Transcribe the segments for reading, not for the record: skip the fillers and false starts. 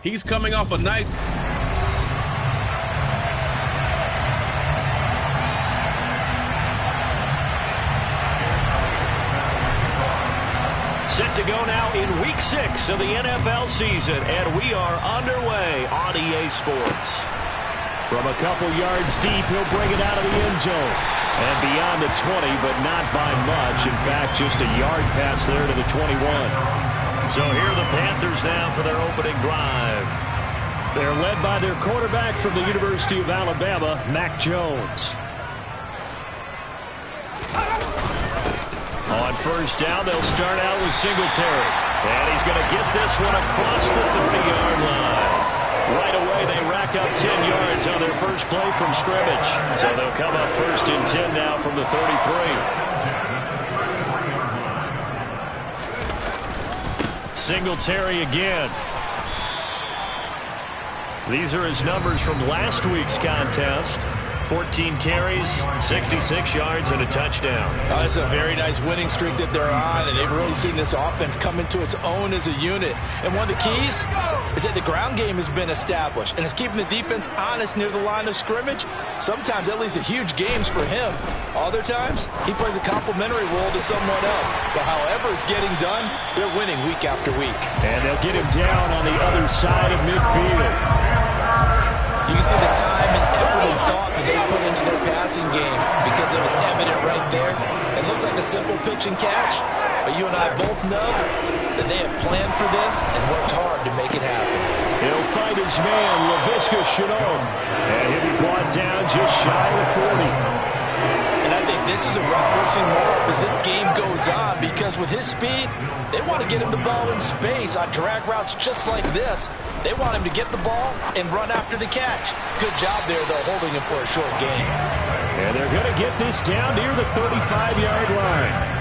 He's coming off a nice... Set to go now in Week 6 of the NFL season, and we are underway on EA Sports. From a couple yards deep, he'll bring it out of the end zone. And beyond the 20, but not by much. In fact, just a yard pass there to the 21. So here are the Panthers now for their opening drive. They're led by their quarterback from the University of Alabama, Mac Jones. On first down, they'll start out with Singletary. And he's going to get this one across the 30-yard line. Right away, they rack up 10 yards on their first play from scrimmage. So they'll come up first and 10 now from the 33. Singletary again. These are his numbers from last week's contest. 14 carries, 66 yards, and a touchdown. Oh, it's a very nice winning streak that they're on, and they've really seen this offense come into its own as a unit. And one of the keys is that the ground game has been established, and it's keeping the defense honest near the line of scrimmage. Sometimes that leads to huge games for him. Other times, he plays a complementary role to someone else. But however it's getting done, they're winning week after week. And they'll get him down on the other side of midfield. You can see the time and effort and thought that they put into their passing game because it was evident right there. It looks like a simple pitch and catch, but you and I both know that they have planned for this and worked hard to make it happen. He'll find his man, Laviska Shenault, and he'll be brought down just shy of 40. And I think this is a route we'll see more of as this game goes on, because with his speed, they want to get him the ball in space on drag routes just like this. They want him to get the ball and run after the catch. Good job there, though, holding him for a short gain. And they're going to get this down near the 35-yard line.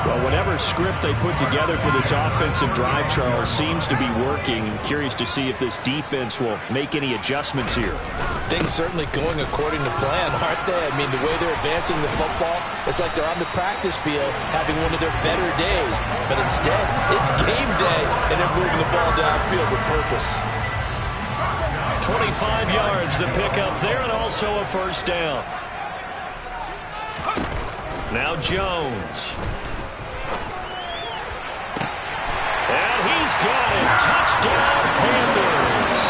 Well, whatever script they put together for this offensive drive, Charles, seems to be working. Curious to see if this defense will make any adjustments here. Things certainly going according to plan, aren't they? I mean, the way they're advancing the football, it's like they're on the practice field having one of their better days. But instead, it's game day, and they're moving the ball downfield with purpose. 25 yards the pickup there, and also a first down. Now Jones. And he's got it. Touchdown, Panthers.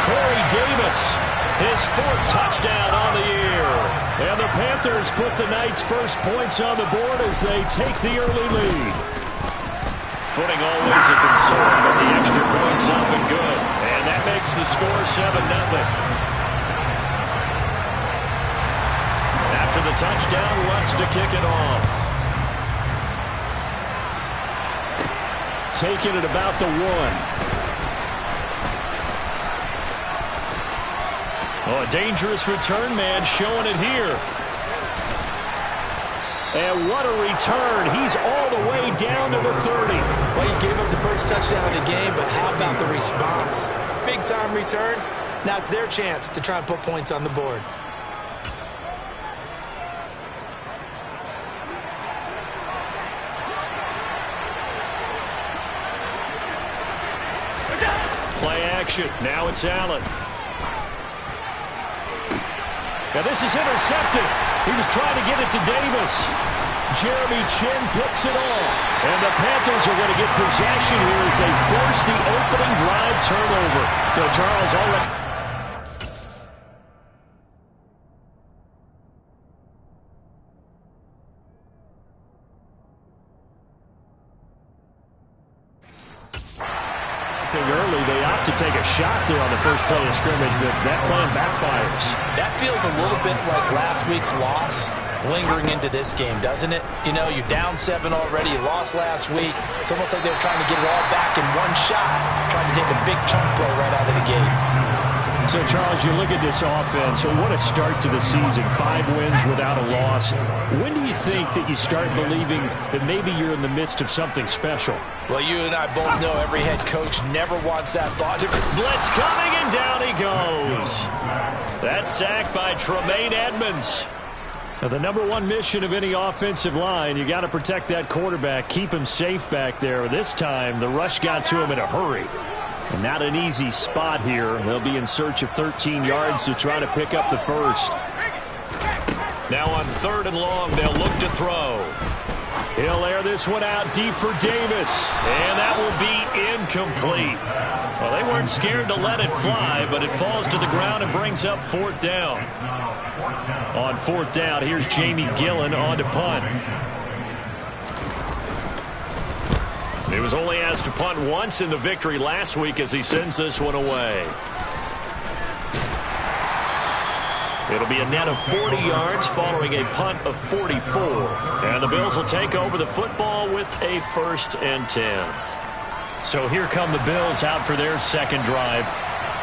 Corey Davis, his fourth touchdown on the year. And the Panthers put the Knights' first points on the board as they take the early lead. Footing always a concern, but the extra points up and good. And that makes the score 7-0. After the touchdown, Lutz to kick it off. Taking it about the 1. Oh, a dangerous return man showing it here. And what a return. He's all the way down to the 30. Well, he gave up the first touchdown of the game, but how about the response? Big-time return. Now it's their chance to try and put points on the board. Play action. Now it's Allen. Now this is intercepted. He was trying to get it to Davis. Jeremy Chin picks it off. And the Panthers are going to get possession here as they force the opening drive turnover. So Charles already... early, they opt to take a shot there on the first play of scrimmage, but that plan backfires. That feels a little bit like last week's loss lingering into this game, doesn't it? You know, you're down 7 already, you lost last week. It's almost like they were trying to get it all back in one shot, trying to take a big chunk play right out of the gate. So, Charles, you look at this offense, so what a start to the season. 5 wins without a loss. When do you think that you start believing that maybe you're in the midst of something special? Well, you and I both know every head coach never wants that thought. Blitz coming, and down he goes. That's sacked by Tremaine Edmonds. Now, the number one mission of any offensive line, you got to protect that quarterback, keep him safe back there. This time, the rush got to him in a hurry. And not an easy spot here. They'll be in search of 13 yards to try to pick up the first. Now on 3rd and long, they'll look to throw. He'll air this one out deep for Davis. And that will be incomplete. Well, they weren't scared to let it fly, but it falls to the ground and brings up 4th down. On 4th down, here's Jamie Gillen on to punt. He was only asked to punt once in the victory last week as he sends this one away. It'll be a net of 40 yards following a punt of 44. And the Bills will take over the football with a 1st and 10. So here come the Bills out for their second drive.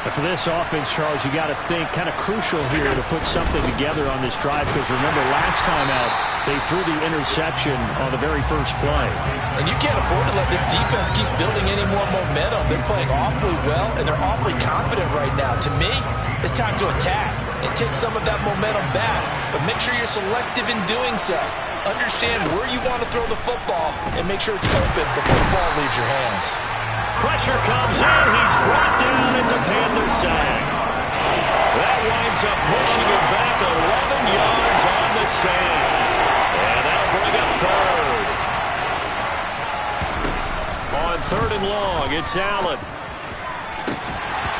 And for this offense, Charles, you got to think kind of crucial here to put something together on this drive, because remember last time out they threw the interception on the very first play. And you can't afford to let this defense keep building any more momentum. They're playing awfully well, and they're awfully confident right now. To me, it's time to attack and take some of that momentum back, but make sure you're selective in doing so. Understand where you want to throw the football and make sure it's open before the ball leaves your hands. Pressure comes in. He's brought down. It's a Panther sack. That winds up pushing him back 11 yards on the sack. And that'll bring up 3rd. On 3rd and long, it's Allen.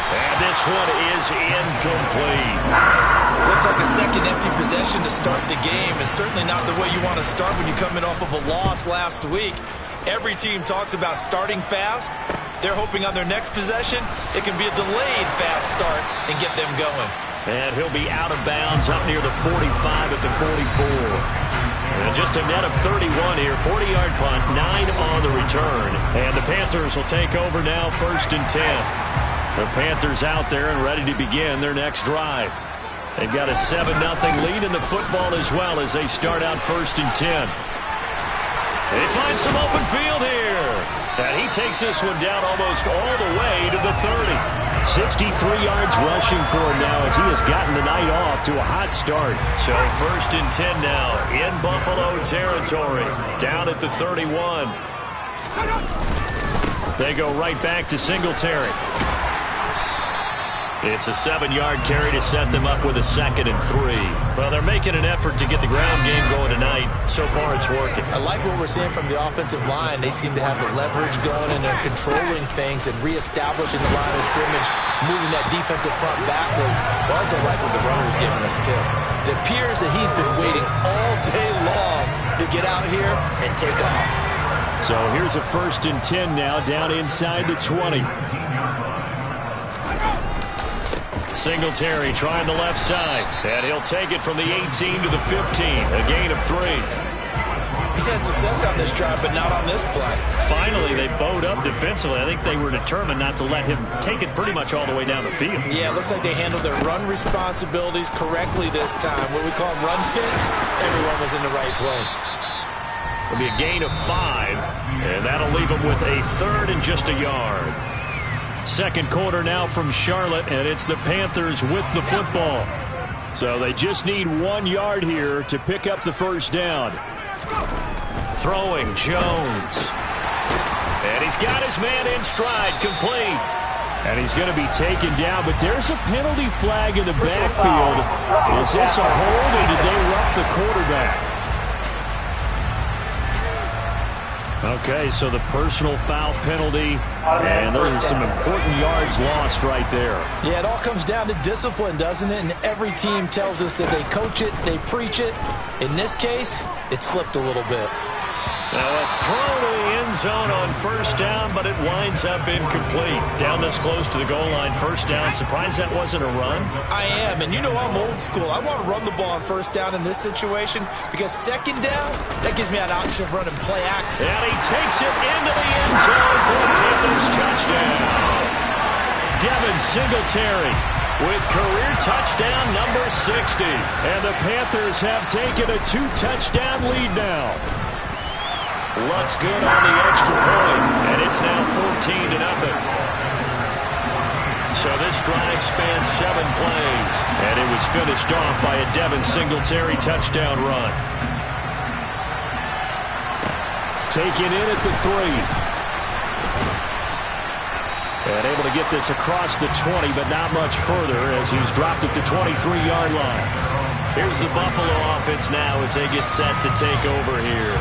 And this one is incomplete. Looks like a second empty possession to start the game, and certainly not the way you want to start when you're coming off of a loss last week. Every team talks about starting fast. They're hoping on their next possession it can be a delayed fast start and get them going. And he'll be out of bounds up near the 45 at the 44. And just a net of 31 here. 40-yard punt, 9 on the return. And the Panthers will take over now, 1st and 10. The Panthers out there and ready to begin their next drive. They've got a 7-0 lead in the football as well as they start out 1st and 10. They find some open field here. And he takes this one down almost all the way to the 30. 63 yards rushing for him now as he has gotten the night off to a hot start. So 1st and 10 now in Buffalo territory. Down at the 31. They go right back to Singletary. It's a 7-yard carry to set them up with a 2nd and 3. Well, they're making an effort to get the ground game going tonight. So far, it's working. I like what we're seeing from the offensive line. They seem to have the leverage going, and they're controlling things and reestablishing the line of scrimmage, moving that defensive front backwards. But I also like what the runner's giving us, too. It appears that he's been waiting all day long to get out here and take off. So here's a 1st and 10 now down inside the 20. Singletary trying the left side, and he'll take it from the 18 to the 15, a gain of 3. He's had success on this drive, but not on this play. Finally, they bowed up defensively. I think they were determined not to let him take it pretty much all the way down the field. Yeah, it looks like they handled their run responsibilities correctly this time. What we call run fits, everyone was in the right place. It'll be a gain of 5, and that'll leave him with a 3rd and just a yard. Second quarter now from Charlotte, and it's the Panthers with the football. So they just need 1 yard here to pick up the 1st down. Throwing Jones. And he's got his man in stride, complete. And he's going to be taken down, but there's a penalty flag in the backfield. Is this a hold, or did they rough the quarterback? Okay, so the personal foul penalty, and those are some important yards lost right there. Yeah, it all comes down to discipline, doesn't it? And every team tells us that they coach it, they preach it. In this case, it slipped a little bit. Now a throw to the end zone on 1st down, but it winds up incomplete. Down this close to the goal line, 1st down. Surprised that wasn't a run? I am, and you know I'm old school. I want to run the ball on 1st down in this situation because 2nd down, that gives me an option of running play action. And he takes it into the end zone for the Panthers touchdown. Devin Singletary with career touchdown number 60. And the Panthers have taken a 2-touchdown lead now. Looks good on the extra point, and it's now 14-0. So this drive spans 7 plays, and it was finished off by a Devin Singletary touchdown run. Taken in at the 3. And able to get this across the 20, but not much further as he's dropped it to 23-yard line. Here's the Buffalo offense now as they get set to take over here.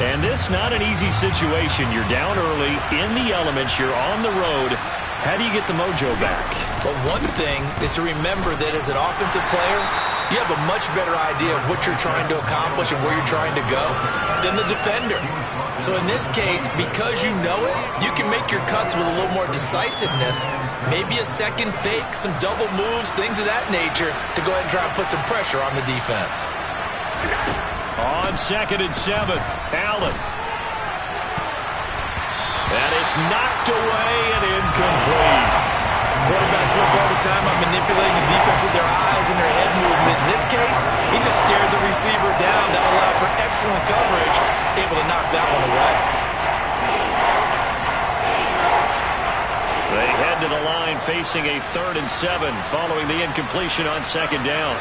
And this not an easy situation. You're down early, in the elements, you're on the road. How do you get the mojo back? Well, one thing is to remember that as an offensive player, you have a much better idea of what you're trying to accomplish and where you're trying to go than the defender. So in this case, because you know it, you can make your cuts with a little more decisiveness, maybe a second fake, some double moves, things of that nature, to go ahead and try and put some pressure on the defense. On 2nd and 7, Allen. And it's knocked away and incomplete. Quarterbacks work all the time on manipulating the defense with their eyes and their head movement. In this case, he just stared the receiver down. That allowed for excellent coverage, able to knock that one away. They head to the line facing a 3rd and 7 following the incompletion on 2nd down.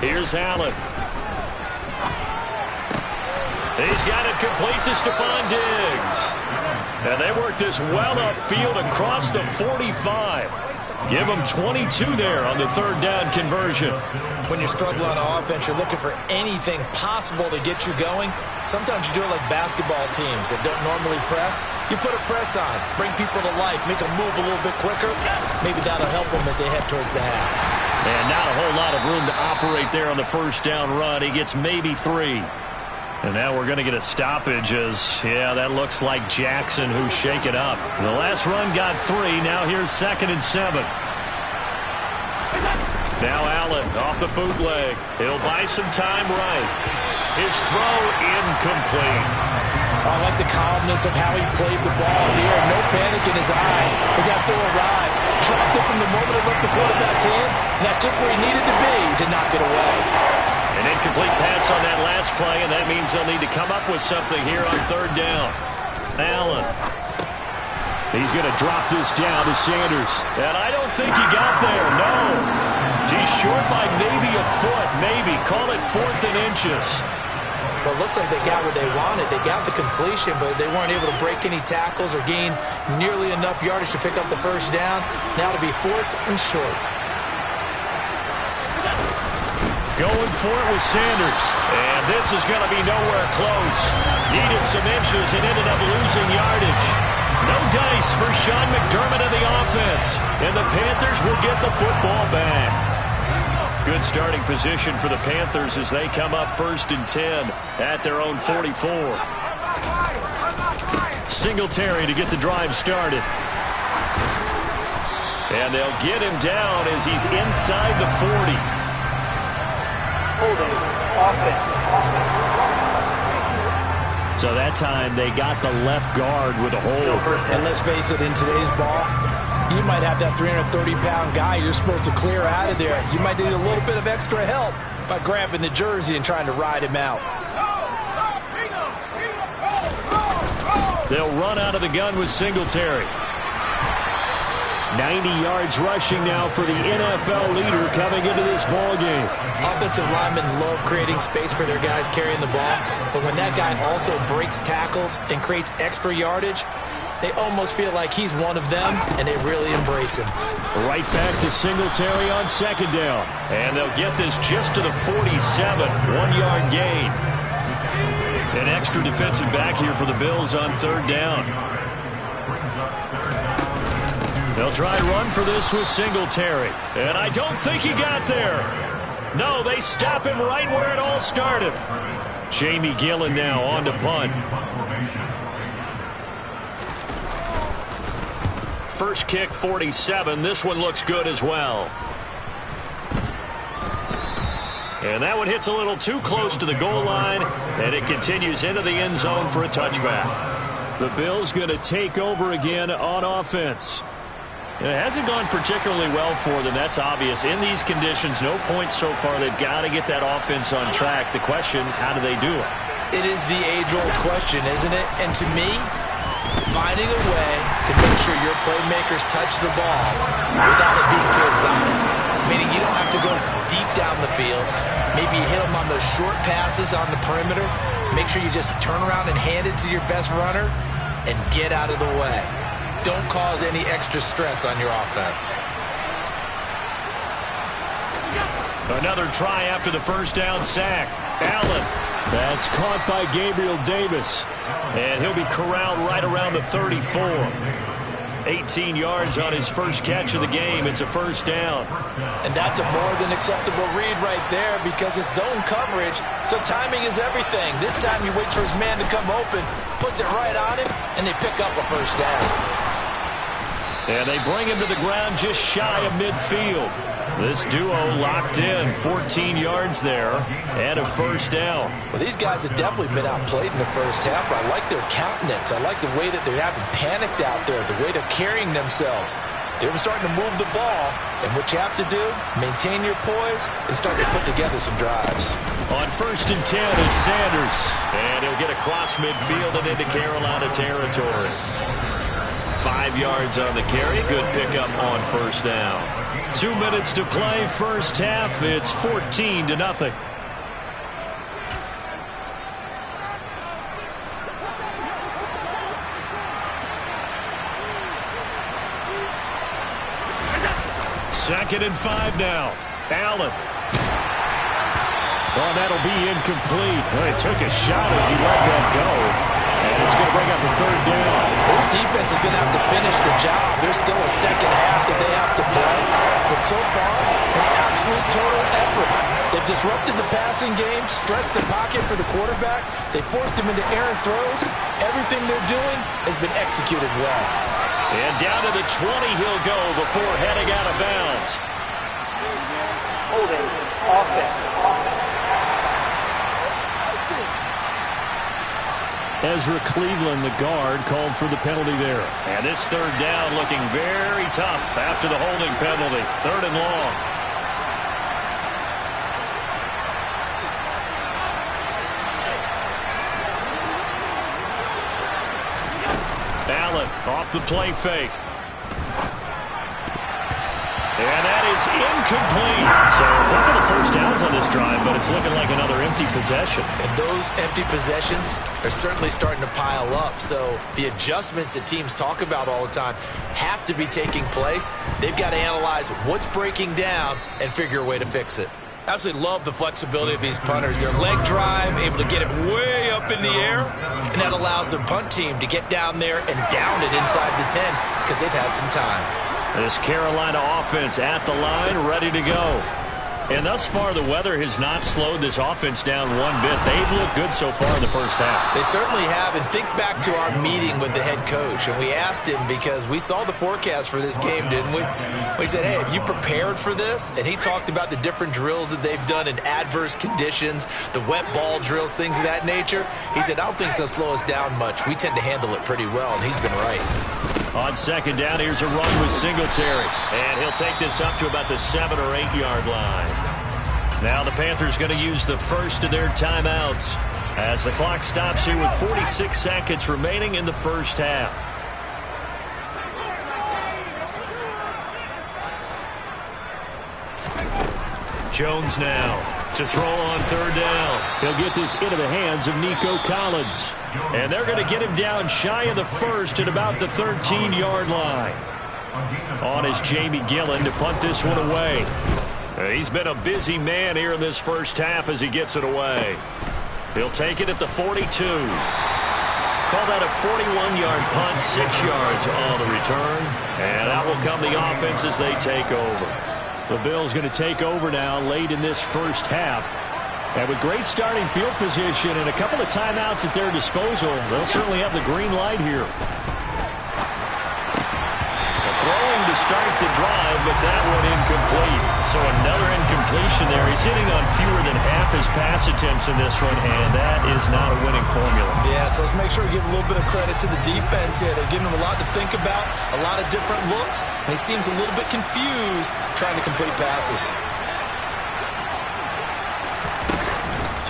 Here's Allen. He's got it complete to Stephon Diggs. And they work this well upfield across the 45. Give them 22 there on the 3rd down conversion. When you struggle on offense, you're looking for anything possible to get you going. Sometimes you do it like basketball teams that don't normally press. You put a press on, bring people to life, make them move a little bit quicker. Maybe that'll help them as they head towards the half. And not a whole lot of room to operate there on the 1st down run. He gets maybe 3. And now we're going to get a stoppage as, yeah, that looks like Jackson who's shaken up. The last run got 3. Now here's 2nd and 7. Now Allen off the bootleg. He'll buy some time right. His throw incomplete. I like the calmness of how he played the ball here. No panic in his eyes as that throw arrived. Tracked it from the moment it left the quarterback's hand. And that's just where he needed to be to knock it away. An incomplete pass on that last play, and that means they'll need to come up with something here on 3rd down. Allen. He's going to drop this down to Sanders. And I don't think he got there, no. He's short by maybe a foot, maybe. Call it 4th and inches. Well, it looks like they got what they wanted. They got the completion, but they weren't able to break any tackles or gain nearly enough yardage to pick up the 1st down. Now to be 4th and short. Going for it with Sanders. And this is going to be nowhere close. Needed some inches and ended up losing yardage. No dice for Sean McDermott and the offense. And the Panthers will get the football back. Good starting position for the Panthers as they come up 1st and 10 at their own 44. Singletary to get the drive started. And they'll get him down as he's inside the 40. So that time they got the left guard with a hold. And let's face it, in today's ball, you might have that 330-pound guy you're supposed to clear out of there. You might need a little bit of extra help by grabbing the jersey and trying to ride him out. They'll run out of the gun with Singletary. 90 yards rushing now for the NFL leader coming into this ball game. Offensive linemen love creating space for their guys carrying the ball, but when that guy also breaks tackles and creates extra yardage, they almost feel like he's one of them, and they really embrace him. Right back to Singletary on 2nd down. And they'll get this just to the 47. 1-yard gain. An extra defensive back here for the Bills on 3rd down. They'll try and run for this with Singletary. And I don't think he got there. No, they stop him right where it all started. Jamie Gillen now on to punt. First kick, 47. This one looks good as well. And that one hits a little too close to the goal line, and it continues into the end zone for a touchback. The Bills going to take over again on offense. It hasn't gone particularly well for them, that's obvious. In these conditions, no points so far. They've got to get that offense on track. The question, how do they do it? It is the age-old question, isn't it? And to me, finding a way to make sure your playmakers touch the ball without it being too exotic. Meaning you don't have to go deep down the field. Maybe you hit them on those short passes on the perimeter. Make sure you just turn around and hand it to your best runner and get out of the way. Don't cause any extra stress on your offense. Another try after the first down sack. Allen. That's caught by Gabriel Davis. And he'll be corralled right around the 34. 18 yards on his first catch of the game. It's a first down. And that's a more than acceptable read right there because it's zone coverage, so timing is everything. This time you wait for his man to come open, puts it right on him, and they pick up a first down. And they bring him to the ground just shy of midfield. This duo locked in, 14 yards there, and a first down. Well, these guys have definitely been outplayed in the first half. I like their countenance. I like the way that they're having panicked out there, the way they're carrying themselves. They're starting to move the ball, and what you have to do, maintain your poise and start to put together some drives. On 1st and 10, it's Sanders, and he'll get across midfield and into Carolina territory. 5 yards on the carry. Good pickup on first down. 2 minutes to play, first half. It's 14-0. Second and 5 now. Allen. Oh, that'll be incomplete. Well, he took a shot as he let that go. And it's going to bring up a third down. This defense is going to have to finish the job. There's still a second half that they have to play. But so far, an absolute total effort. They've disrupted the passing game, stressed the pocket for the quarterback. They forced him into errant throws. Everything they're doing has been executed well. And down to the 20 he'll go before heading out of bounds. Holding offense. Ezra Cleveland, the guard, called for the penalty there. And this third down looking very tough after the holding penalty. 3rd and long. Allen off the play fake. And that is incomplete. So a couple of first downs on this drive, but it's looking like another empty possession. And those empty possessions are certainly starting to pile up. So the adjustments that teams talk about all the time have to be taking place. They've got to analyze what's breaking down and figure a way to fix it. Absolutely love the flexibility of these punters. Their leg drive, able to get it way up in the air, and that allows their punt team to get down there and down it inside the 10 because they've had some time. This Carolina offense at the line, ready to go. And thus far, the weather has not slowed this offense down one bit. They've looked good so far in the first half. They certainly have. And think back to our meeting with the head coach. And we asked him because we saw the forecast for this game, didn't we? We said, hey, have you prepared for this? And he talked about the different drills that they've done in adverse conditions, the wet ball drills, things of that nature. He said, I don't think it's going to slow us down much. We tend to handle it pretty well, and he's been right. On second down, here's a run with Singletary. And he'll take this up to about the 7 or 8 yard line. Now the Panthers going to use the first of their timeouts as the clock stops here with 46 seconds remaining in the first half. Jones now to throw on third down. He'll get this into the hands of Nico Collins. And they're going to get him down shy of the first at about the 13-yard line. On is Jamie Gillen to punt this one away. He's been a busy man here in this first half as he gets it away. He'll take it at the 42. Call that a 41-yard punt, 6 yards on the return. And out will come the offense as they take over. The Bills going to take over now late in this first half. And with great starting field position and a couple of timeouts at their disposal, they'll certainly have the green light here. Throwing to start the drive, but that one incomplete. So another incompletion there. He's hitting on fewer than half his pass attempts in this one, and that is not a winning formula. Yeah, so let's make sure we give a little bit of credit to the defense here. They're giving him a lot to think about, a lot of different looks, and he seems a little bit confused trying to complete passes.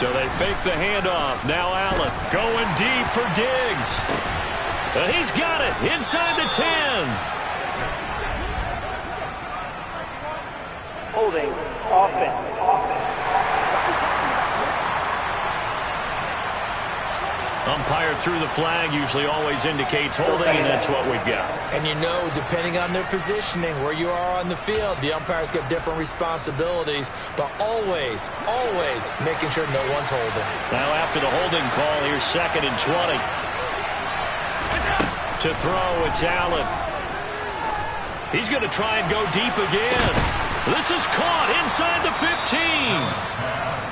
So they fake the handoff. Now Allen going deep for Diggs. And he's got it inside the 10. Holding offense. Umpire threw the flag, usually always indicates holding, and that's what we've got. And you know, depending on their positioning, where you are on the field, the umpire's got different responsibilities, but always, always making sure no one's holding. Now after the holding call, here's 2nd and 20. To throw, it's Allen. He's going to try and go deep again. This is caught inside the 15.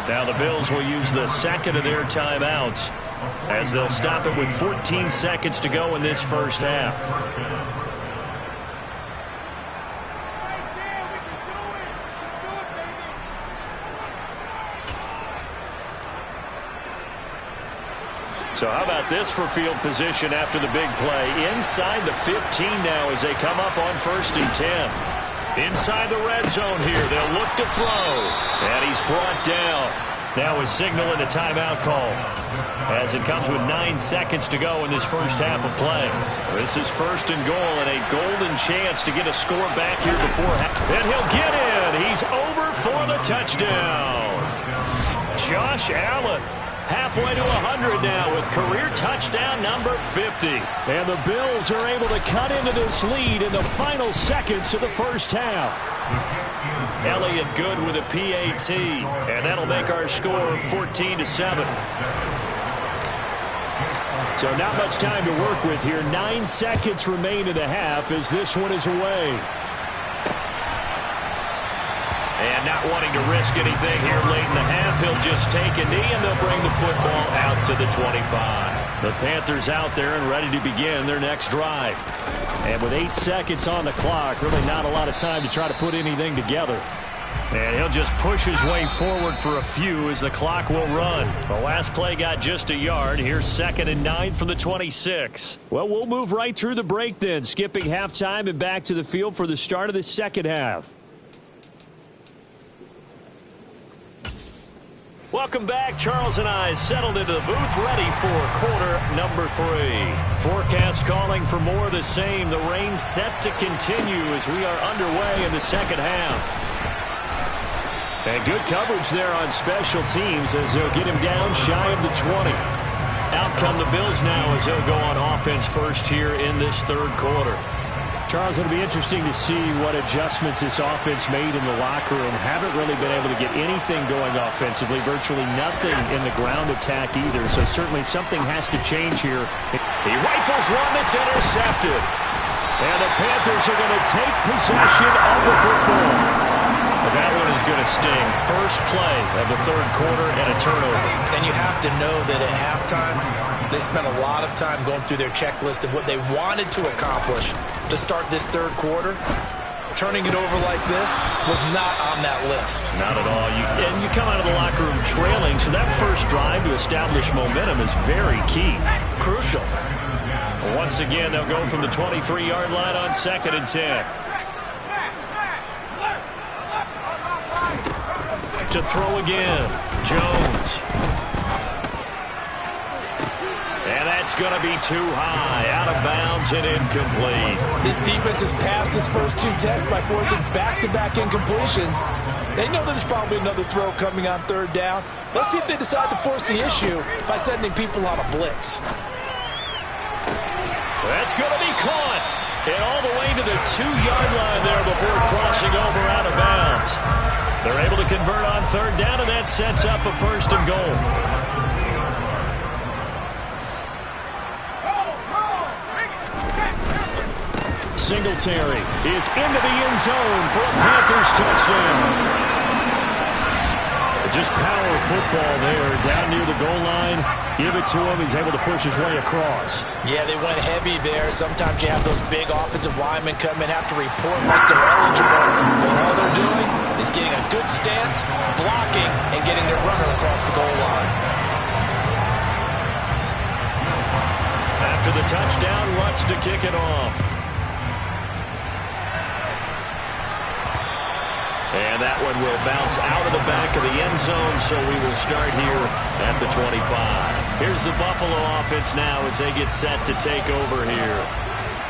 Now the Bills will use the second of their timeouts, as they'll stop it with 14 seconds to go in this first half. So how about this for field position after the big play? Inside the 15 now as they come up on 1st and 10. Inside the red zone here. They'll look to throw. And he's brought down. Now a signal and a timeout call, as it comes with 9 seconds to go in this first half of play. This is 1st and goal and a golden chance to get a score back here before half. And he'll get in. He's over for the touchdown. Josh Allen, halfway to 100 now with career touchdown number 50. And the Bills are able to cut into this lead in the final seconds of the first half. Elliott good with a PAT, and that'll make our score 14-7. So not much time to work with here. 9 seconds remain in the half as this one is away. And not wanting to risk anything here late in the half, he'll just take a knee, and they'll bring the football out to the 25. The Panthers out there and ready to begin their next drive. And with 8 seconds on the clock, really not a lot of time to try to put anything together. And he'll just push his way forward for a few as the clock will run. The last play got just a yard. Here's 2nd and 9 from the 26. Well, we'll move right through the break then, skipping halftime and back to the field for the start of the second half. Welcome back. Charles and I settled into the booth, ready for quarter number 3. Forecast calling for more of the same. The rain set to continue as we are underway in the second half. And good coverage there on special teams as they'll get him down shy of the 20. Out come the Bills now as they'll go on offense first here in this third quarter. Charles, it'll be interesting to see what adjustments this offense made in the locker room. Haven't really been able to get anything going offensively, virtually nothing in the ground attack either. So certainly something has to change here. He rifles one that's intercepted. And the Panthers are going to take possession of the football. And that one is going to sting. First play of the third quarter and a turnover. And you have to know that at halftime, they spent a lot of time going through their checklist of what they wanted to accomplish to start this third quarter. Turning it over like this was not on that list. Not at all. And you come out of the locker room trailing, so that first drive to establish momentum is very key. Crucial. Once again, they'll go from the 23-yard line on 2nd and 10. To throw again, Jones. And that's going to be too high, out of bounds and incomplete. This defense has passed its first 2 tests by forcing back-to-back incompletions. They know there's probably another throw coming on 3rd down. Let's see if they decide to force the issue by sending people on a blitz. That's going to be caught. And all the way to the 2-yard line there before crossing over out of bounds. They're able to convert on 3rd down, and that sets up a 1st and goal. Singletary is into the end zone for a Panthers touchdown. Just power football there, down near the goal line. Give it to him. He's able to push his way across. Yeah, they went heavy there. Sometimes you have those big offensive linemen come in, have to report like they're eligible. But all they're doing is getting a good stance, blocking, and getting their runner across the goal line. After the touchdown, Lutz to kick it off. And that one will bounce out of the back of the end zone, so we will start here at the 25. Here's the Buffalo offense now as they get set to take over here.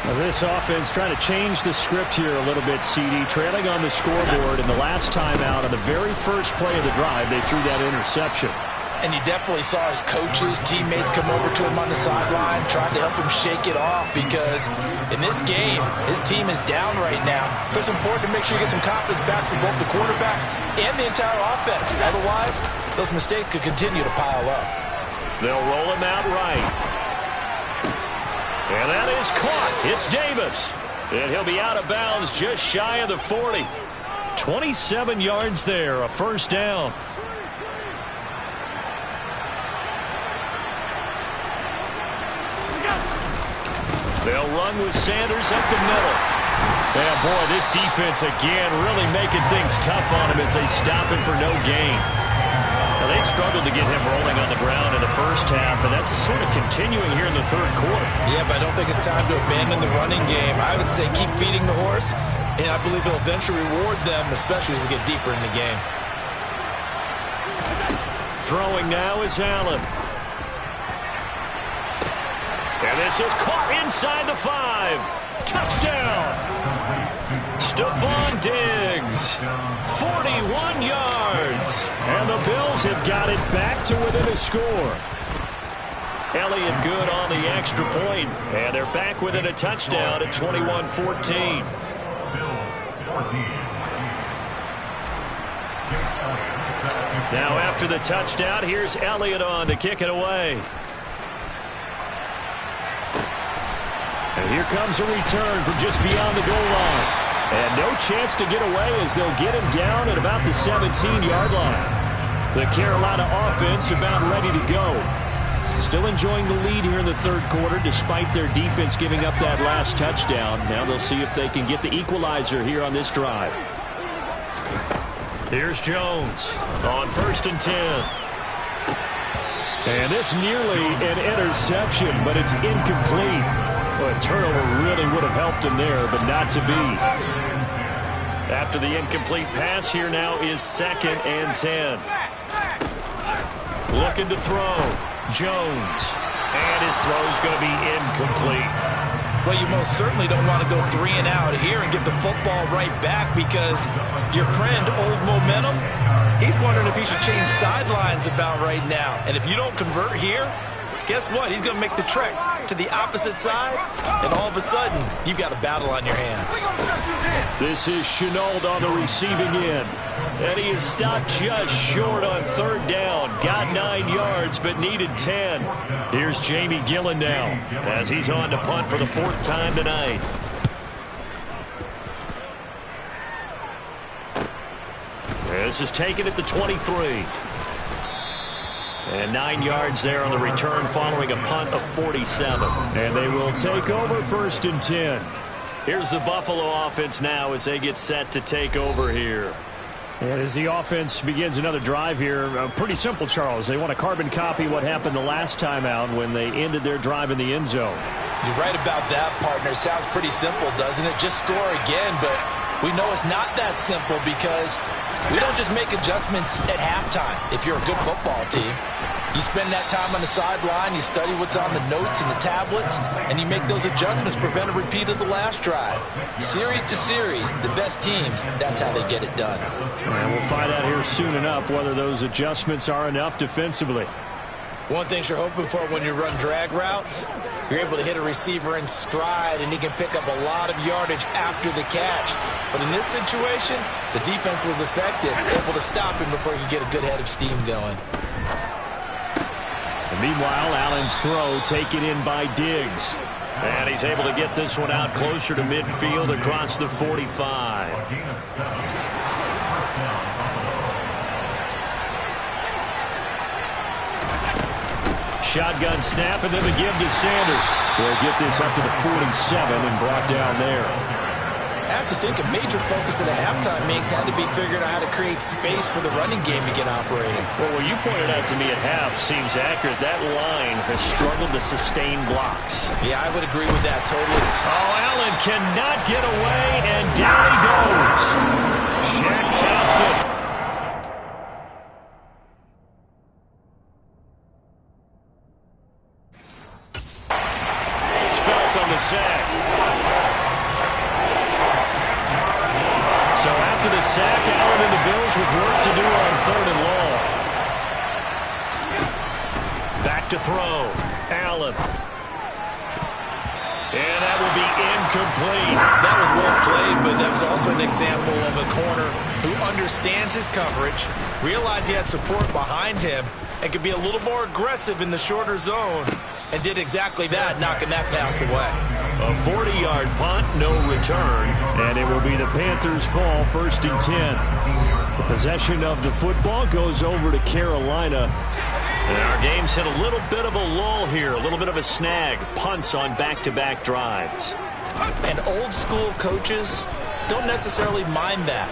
Now this offense trying to change the script here a little bit, CD. Trailing on the scoreboard, and the last time out on the very first play of the drive, they threw that interception. And you definitely saw his coaches, teammates come over to him on the sideline, trying to help him shake it off because in this game, his team is down right now. So it's important to make sure you get some confidence back from both the quarterback and the entire offense. Otherwise, those mistakes could continue to pile up. They'll roll him out right. And that is caught. It's Davis. And he'll be out of bounds just shy of the 40. 27 yards there, a first down. They'll run with Sanders up the middle. And boy, this defense again really making things tough on him as they stop him for no gain. Now, they struggled to get him rolling on the ground in the first half, and that's sort of continuing here in the third quarter. Yeah, but I don't think it's time to abandon the running game. I would say keep feeding the horse, and I believe he'll eventually reward them, especially as we get deeper in the game. Throwing now is Allen. And this is caught inside the 5. Touchdown. Stephon Diggs. 41 yards. And the Bills have got it back to within a score. Elliott good on the extra point. And they're back within a touchdown at 21-14. Now after the touchdown, here's Elliott on to kick it away. And here comes a return from just beyond the goal line. And no chance to get away as they'll get him down at about the 17-yard line. The Carolina offense about ready to go. Still enjoying the lead here in the third quarter despite their defense giving up that last touchdown. Now they'll see if they can get the equalizer here on this drive. Here's Jones on 1st and 10. And this nearly an interception, but it's incomplete. Well, a turnover really would have helped him there, but not to be. After the incomplete pass, here now is 2nd and 10. Looking to throw. Jones. And his throw is going to be incomplete. Well, you most certainly don't want to go 3 and out here and get the football right back because your friend, Old Momentum, he's wondering if he should change sidelines about right now. And if you don't convert here, guess what? He's going to make the trek to the opposite side, and all of a sudden, you've got a battle on your hands. This is Shenault on the receiving end. And he is stopped just short on 3rd down. Got 9 yards, but needed 10. Here's Jamie Gillen now as he's on to punt for the 4th time tonight. This is taken at the 23. And 9 yards there on the return following a punt of 47. And they will take over 1st and 10. Here's the Buffalo offense now as they get set to take over here. And as the offense begins another drive here, pretty simple, Charles. They want to carbon copy what happened the last time out when they ended their drive in the end zone. You're right about that, partner. Sounds pretty simple, doesn't it? Just score again, but we know it's not that simple because we don't just make adjustments at halftime if you're a good football team. You spend that time on the sideline, you study what's on the notes and the tablets, and you make those adjustments, prevent a repeat of the last drive. Series to series, the best teams, that's how they get it done. And we'll find out here soon enough whether those adjustments are enough defensively. One thing you're hoping for when you run drag routes, you're able to hit a receiver in stride, and he can pick up a lot of yardage after the catch. But in this situation, the defense was effective, able to stop him before he could get a good head of steam going. And meanwhile, Allen's throw taken in by Diggs. And he's able to get this one out closer to midfield across the 45. Shotgun snap and then the give to Sanders. They'll get this up to the 47 and brought down there. I have to think a major focus of the halftime makes had to be figuring out how to create space for the running game to get operating. Well, what you pointed out to me at half seems accurate. That line has struggled to sustain blocks. Yeah, I would agree with that totally. Oh, Allen cannot get away, and down he goes. Shaq Thompson. It's felt on the sack. So after the sack, Allen and the Bills with work to do on 3rd and long. to throw. Allen. And that will be incomplete. That was well played, but that was also an example of a corner who understands his coverage, realized he had support behind him, and could be a little more aggressive in the shorter zone, and did exactly that, knocking that pass away. A 40-yard punt, no return, and it will be the Panthers' ball, 1st and 10. The possession of the football goes over to Carolina. And our game's hit a little bit of a lull here, a little bit of a snag. Punts on back-to-back drives. And old-school coaches don't necessarily mind that.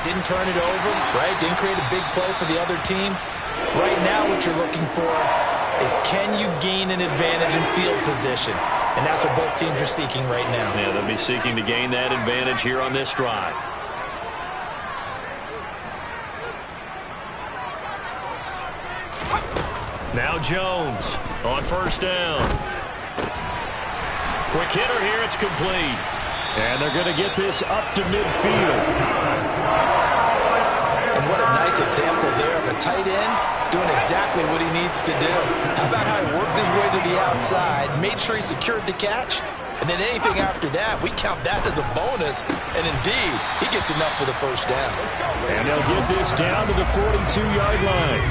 Didn't turn it over, right? Didn't create a big play for the other team. Right now what you're looking for is can you gain an advantage in field position? And that's what both teams are seeking right now. Yeah, they'll be seeking to gain that advantage here on this drive. Now Jones on 1st down. Quick hitter here, it's complete. And they're going to get this up to midfield. And what a nice example there of a tight end doing exactly what he needs to do. How about how he worked his way to the outside, made sure he secured the catch, and then anything after that, we count that as a bonus. And indeed, he gets enough for the 1st down. And they'll get this down to the 42-yard line.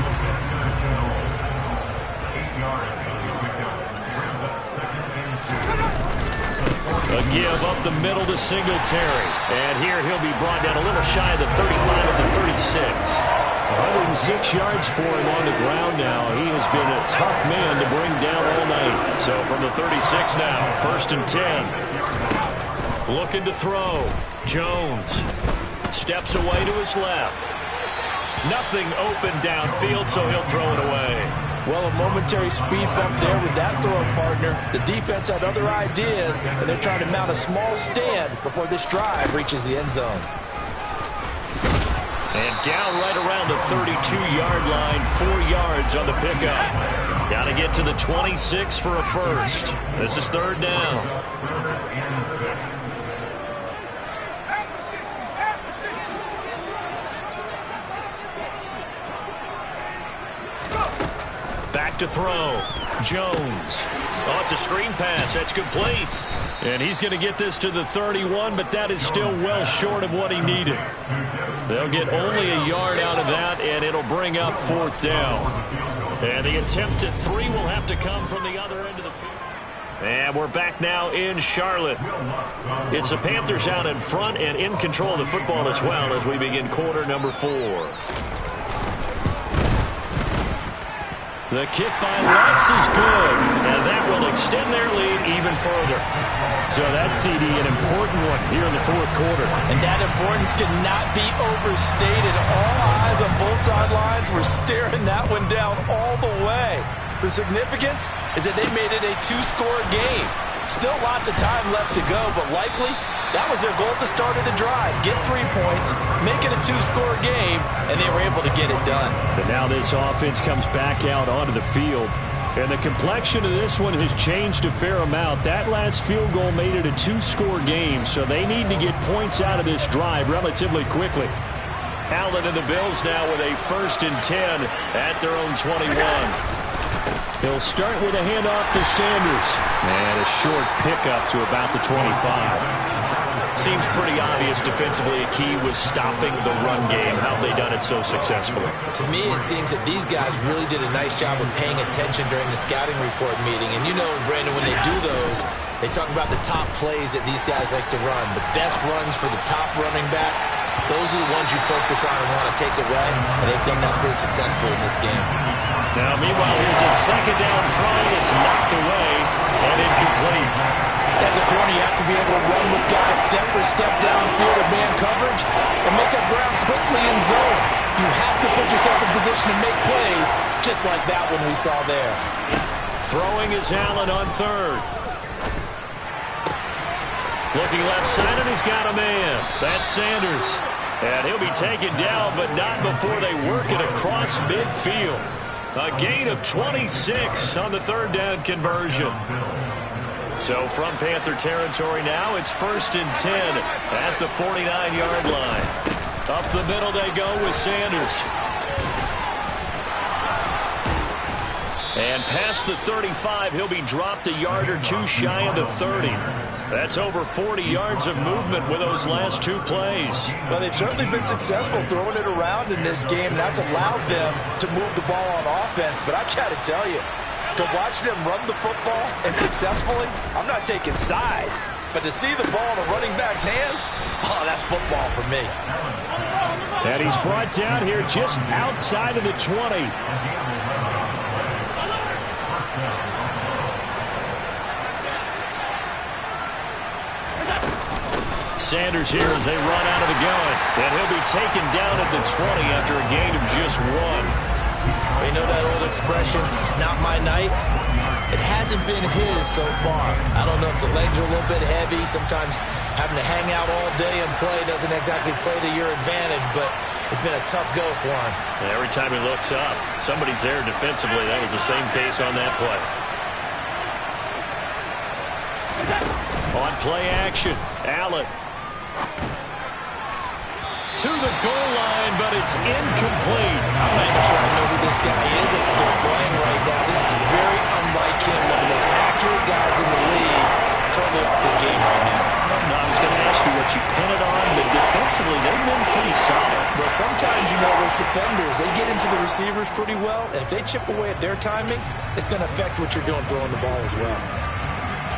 A give up the middle to Singletary. And here he'll be brought down a little shy of the 35 at the 36. 106 yards for him on the ground now. He has been a tough man to bring down all night. So from the 36 now, 1st and 10. Looking to throw. Jones steps away to his left. Nothing open downfield, so he'll throw it away. Well, a momentary speed bump there with that throw partner. The defense had other ideas, and they're trying to mount a small stand before this drive reaches the end zone. And down right around the 32-yard line, 4 yards on the pickup. Got to get to the 26 for a first. This is 3rd down. Back to throw. Jones. Oh, it's a screen pass. That's complete. And he's going to get this to the 31, but that is still well short of what he needed. They'll get only a yard out of that, and it'll bring up 4th down. And the attempt at 3 will have to come from the other end of the field. And we're back now in Charlotte. It's the Panthers out in front and in control of the football as well as we begin quarter number 4. The kick by Lutz is good, and that will extend their lead even further. So that's, CD, an important one here in the 4th quarter. And that importance cannot be overstated. All eyes on both sidelines were staring that one down all the way. The significance is that they made it a 2-score game. Still lots of time left to go, but likely that was their goal at the start of the drive. Get 3 points, make it a 2-score game, and they were able to get it done. But now this offense comes back out onto the field. And the complexion of this one has changed a fair amount. That last field goal made it a 2-score game, so they need to get points out of this drive relatively quickly. Allen and the Bills now with a 1st and 10 at their own 21. He'll start with a handoff to Sanders. And a short pickup to about the 25. Seems pretty obvious defensively a key was stopping the run game. How have they done it so successfully? To me, it seems that these guys really did a nice job of paying attention during the scouting report meeting. And you know, Brandon, when they do those, they talk about the top plays that these guys like to run. The best runs for the top running back. Those are the ones you focus on and want to take away. And they've done that pretty successfully in this game. Now, meanwhile, here's a 2nd down throw. It's knocked away and incomplete. As a corner, you have to be able to run with guys step for step downfield of man coverage and make up ground quickly in zone. You have to put yourself in position to make plays, just like that one we saw there. Throwing is Allen on 3rd. Looking left side, and he's got a man. That's Sanders. And he'll be taken down, but not before they work it across midfield. A gain of 26 on the 3rd down conversion. So from Panther territory now, it's 1st and 10 at the 49-yard line. Up the middle they go with Sanders. And past the 35, he'll be dropped a yard or two shy of the 30. That's over 40 yards of movement with those last two plays. Well, they've certainly been successful throwing it around in this game, and that's allowed them to move the ball on offense. But I've got to tell you, to watch them run the football and successfully, I'm not taking sides. But to see the ball in a running back's hands, oh, that's football for me. And he's brought down here just outside of the 20. Sanders here as they run out of the gun. And he'll be taken down at the 20 after a gain of just 1. You know that old expression, it's not my night? It hasn't been his so far. I don't know if the legs are a little bit heavy. Sometimes having to hang out all day and play doesn't exactly play to your advantage, but it's been a tough go for him. And every time he looks up, somebody's there defensively. That was the same case on that play. On play action, Allen. To the goal line, but it's incomplete. I'm not even sure I know who this guy is that they're playing right now. This is very unlike him, one of the most accurate guys in the league. Totally off his game right now. No, I was going to ask you what you pin it on, but defensively, they've been pretty solid. Well, sometimes, you know, those defenders, they get into the receivers pretty well, and if they chip away at their timing, it's going to affect what you're doing throwing the ball as well.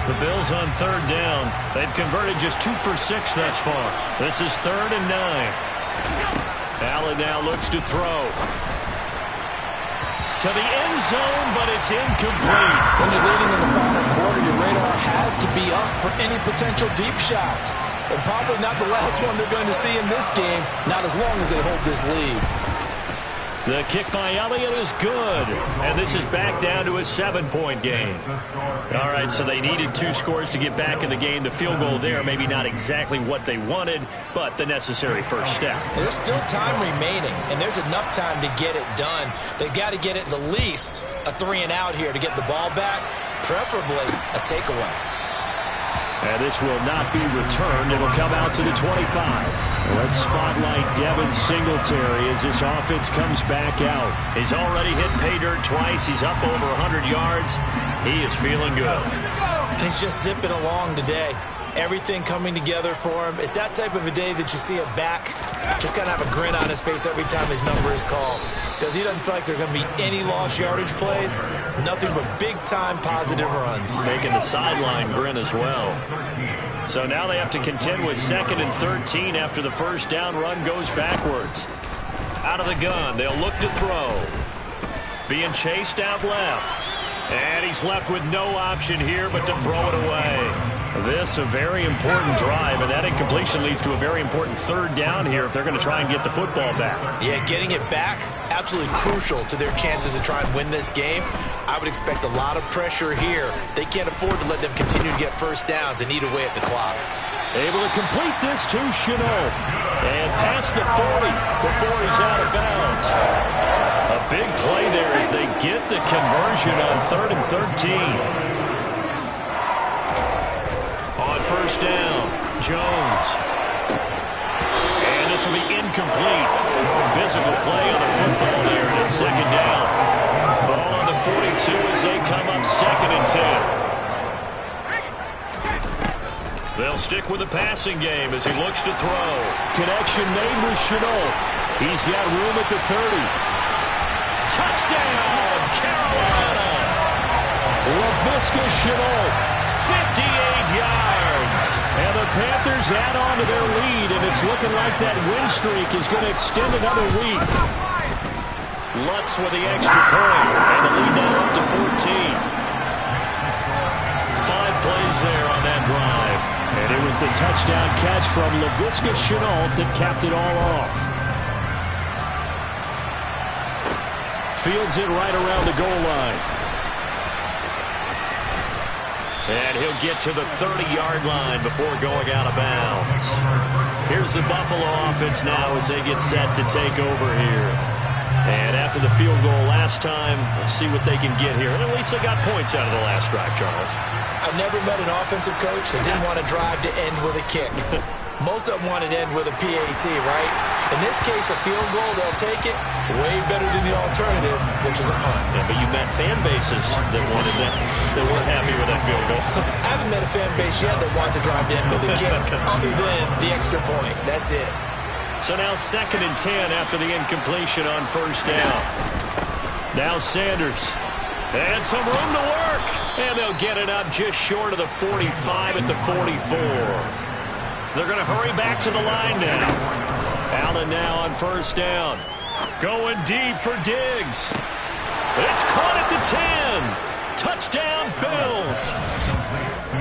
The Bills on 3rd down. They've converted just 2 for 6 thus far. This is 3rd and 9. Allen now looks to throw. To the end zone, but it's incomplete. When you're leading in the final quarter, your radar has to be up for any potential deep shots. And probably not the last one they're going to see in this game, not as long as they hold this lead. The kick by Elliott is good. And this is back down to a 7-point game. All right, so they needed 2 scores to get back in the game. The field goal there, maybe not exactly what they wanted, but the necessary first step. There's still time remaining, and there's enough time to get it done. They've got to get at the least a 3-and-out here to get the ball back, preferably a takeaway. And this will not be returned. It'll come out to the 25. Let's spotlight Devin Singletary as this offense comes back out. He's already hit pay dirt twice. He's up over 100 yards. He is feeling good. He's just zipping along today. Everything coming together for him. It's that type of a day that you see a back just kind of have a grin on his face every time his number is called. Because he doesn't feel like there are going to be any lost yardage plays. Nothing but big-time positive runs. Making the sideline grin as well. So now they have to contend with 2nd and 13 after the first down run goes backwards. Out of the gun, they'll look to throw. Being chased out left. And he's left with no option here but to throw it away. This a very important drive, and that incompletion leads to a very important 3rd down here if they're going to try and get the football back. Yeah, getting it back, absolutely crucial to their chances to try and win this game. I would expect a lot of pressure here. They can't afford to let them continue to get first downs and eat away at the clock. Able to complete this to Chenault. And past the 40 before he's out of bounds. A big play there as they get the conversion on 3rd and 13. On first down, Jones. And this will be incomplete. Physical play on the football there, and it's 2nd down. Ball on the 42 as they come up 2nd and 10. They'll stick with the passing game as he looks to throw. Connection made with Chenault. He's got room at the 30. Touchdown, Carolina! Laviska Chenault, 58 yards. And the Panthers add on to their lead, and it's looking like that win streak is going to extend another week. Lutz with the extra point, and the lead now up to 14. 5 plays there on that drive. And it was the touchdown catch from Laviska Chenault that capped it all off. Fields it right around the goal line. And he'll get to the 30-yard line before going out of bounds. Here's the Buffalo offense now as they get set to take over here. And after the field goal last time, let's see what they can get here. And at least they got points out of the last drive, Charles. I've never met an offensive coach that didn't want to drive to end with a kick. Most of them want it end with a PAT, right? In this case, a field goal, they'll take it. Way better than the alternative, which is a punt. Yeah, but you met fan bases that wanted that, that weren't happy with that field goal. I haven't met a fan base yet that wants to drive in with a kick other than the extra point. That's it. So now 2nd and 10 after the incompletion on 1st down. Now Sanders. And some room to work. And they'll get it up just short of the 45 at the 44. They're going to hurry back to the line now. Allen now on 1st down. Going deep for Diggs. It's caught at the 10. Touchdown, Bills.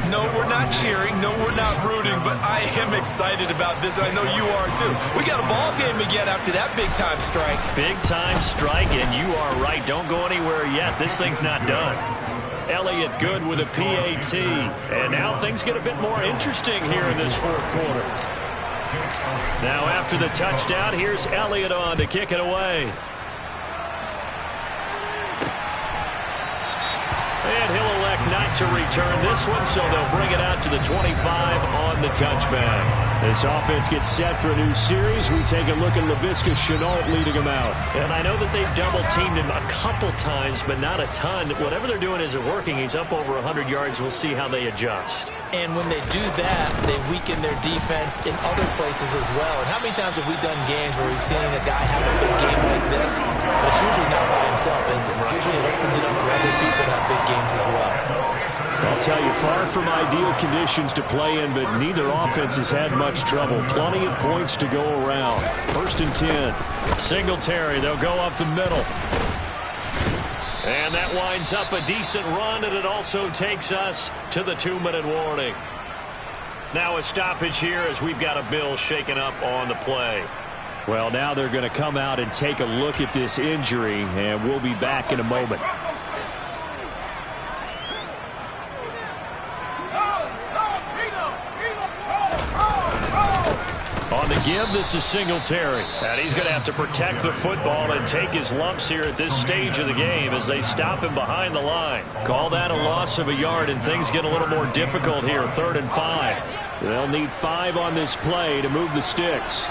No, we're not cheering. No, we're not rooting. But I am excited about this, and I know you are too. We got a ball game again after that big-time strike. Big-time strike, and you are right. Don't go anywhere yet. This thing's not done. Elliott good with a PAT. And now things get a bit more interesting here in this 4th quarter. Now after the touchdown, here's Elliott on to kick it away. And he'll elect not to return this one, so they'll bring it out to the 25 on the touchback. This offense gets set for a new series. We take a look at Laviska Shenault leading them out. And I know that they've double-teamed him a couple times, but not a ton. Whatever they're doing isn't working. He's up over 100 yards. We'll see how they adjust. And when they do that, they weaken their defense in other places as well. And how many times have we done games where we've seen a guy have a big game like this? But it's usually not by himself, is it? Usually it opens it up for other people to have big games as well. I'll tell you, far from ideal conditions to play in, but neither offense has had much trouble. Plenty of points to go around. 1st and 10. Singletary, they'll go up the middle. And that winds up a decent run, and it also takes us to the 2-minute warning. Now a stoppage here as we've got a Bill shaken up on the play. Well, now they're going to come out and take a look at this injury, and we'll be back in a moment. On the give, this is Singletary. And he's going to have to protect the football and take his lumps here at this stage of the game as they stop him behind the line. Call that a loss of a yard, and things get a little more difficult here. 3rd and 5. They'll need 5 on this play to move the sticks.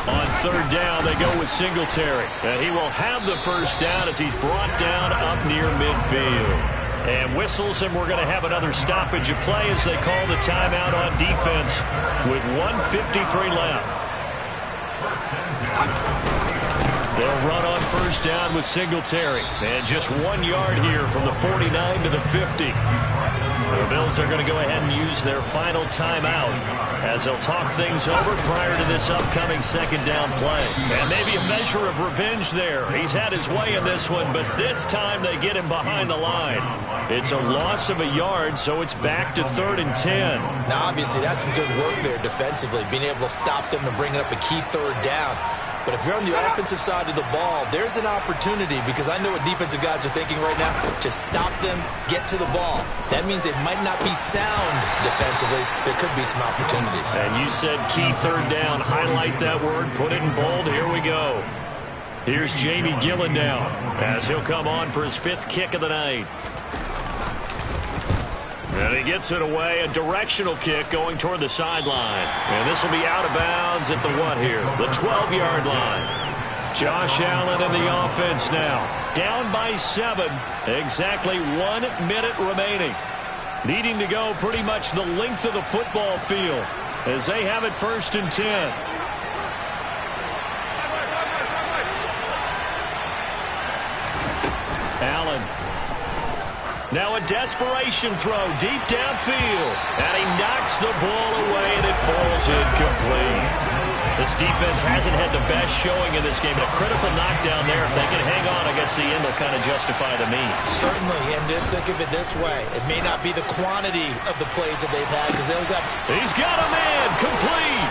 On 3rd down, they go with Singletary. And he will have the 1st down as he's brought down up near midfield. And whistles, and we're going to have another stoppage of play as they call the timeout on defense with 1:53 left. They'll run on 1st down with Singletary. And just 1 yard here from the 49 to the 50. The Bills are going to go ahead and use their final timeout as they'll talk things over prior to this upcoming 2nd down play. And maybe a measure of revenge there. He's had his way in this one, but this time they get him behind the line. It's a loss of a yard, so it's back to 3rd and 10. Now, obviously, that's some good work there defensively, being able to stop them and bring up a key 3rd down. But if you're on the offensive side of the ball, there's an opportunity, because I know what defensive guys are thinking right now. Just stop them, get to the ball. That means they might not be sound defensively. There could be some opportunities. And you said key 3rd down. Highlight that word. Put it in bold. Here we go. Here's Jamie Gillen now as he'll come on for his 5th kick of the night. And he gets it away, a directional kick going toward the sideline. And this will be out of bounds at the what here? The 12-yard line. Josh Allen in the offense now. Down by 7. Exactly 1 minute remaining. Needing to go pretty much the length of the football field as they have it 1st and 10. Allen. Now a desperation throw deep downfield. And he knocks the ball away, and it falls incomplete. This defense hasn't had the best showing in this game. A critical knockdown there. If they can hang on, I guess the end will kind of justify the means. Certainly, and just think of it this way. It may not be the quantity of the plays that they've had, because those have... He's got a man. Complete.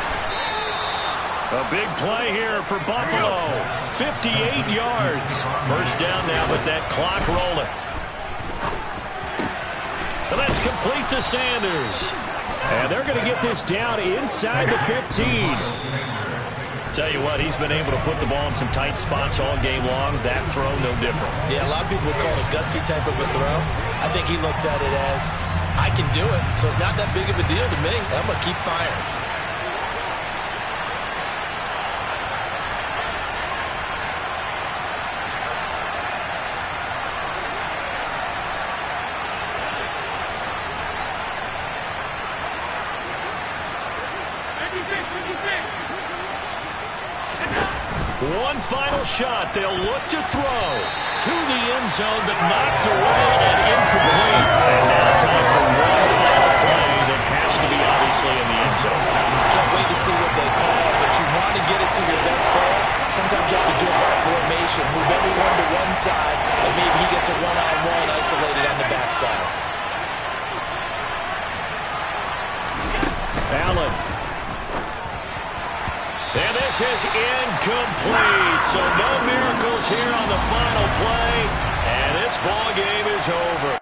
A big play here for Buffalo. 58 yards. 1st down now, but that clock rolling. And that's complete to Sanders. And they're going to get this down inside the 15. Tell you what, he's been able to put the ball in some tight spots all game long. That throw, no different. Yeah, a lot of people would call it a gutsy type of a throw. I think he looks at it as I can do it, so it's not that big of a deal to me. I'm going to keep firing. One final shot. They'll look to throw to the end zone, but knocked away and incomplete. And now time for one final play that has to be obviously in the end zone. Can't wait to see what they call, but you want to get it to your best player. Sometimes you have to do it by formation. Move everyone to one side, and maybe he gets a one-on-one isolated on the backside. Allen. And this is incomplete. So no miracles here on the final play. And this ball game is over.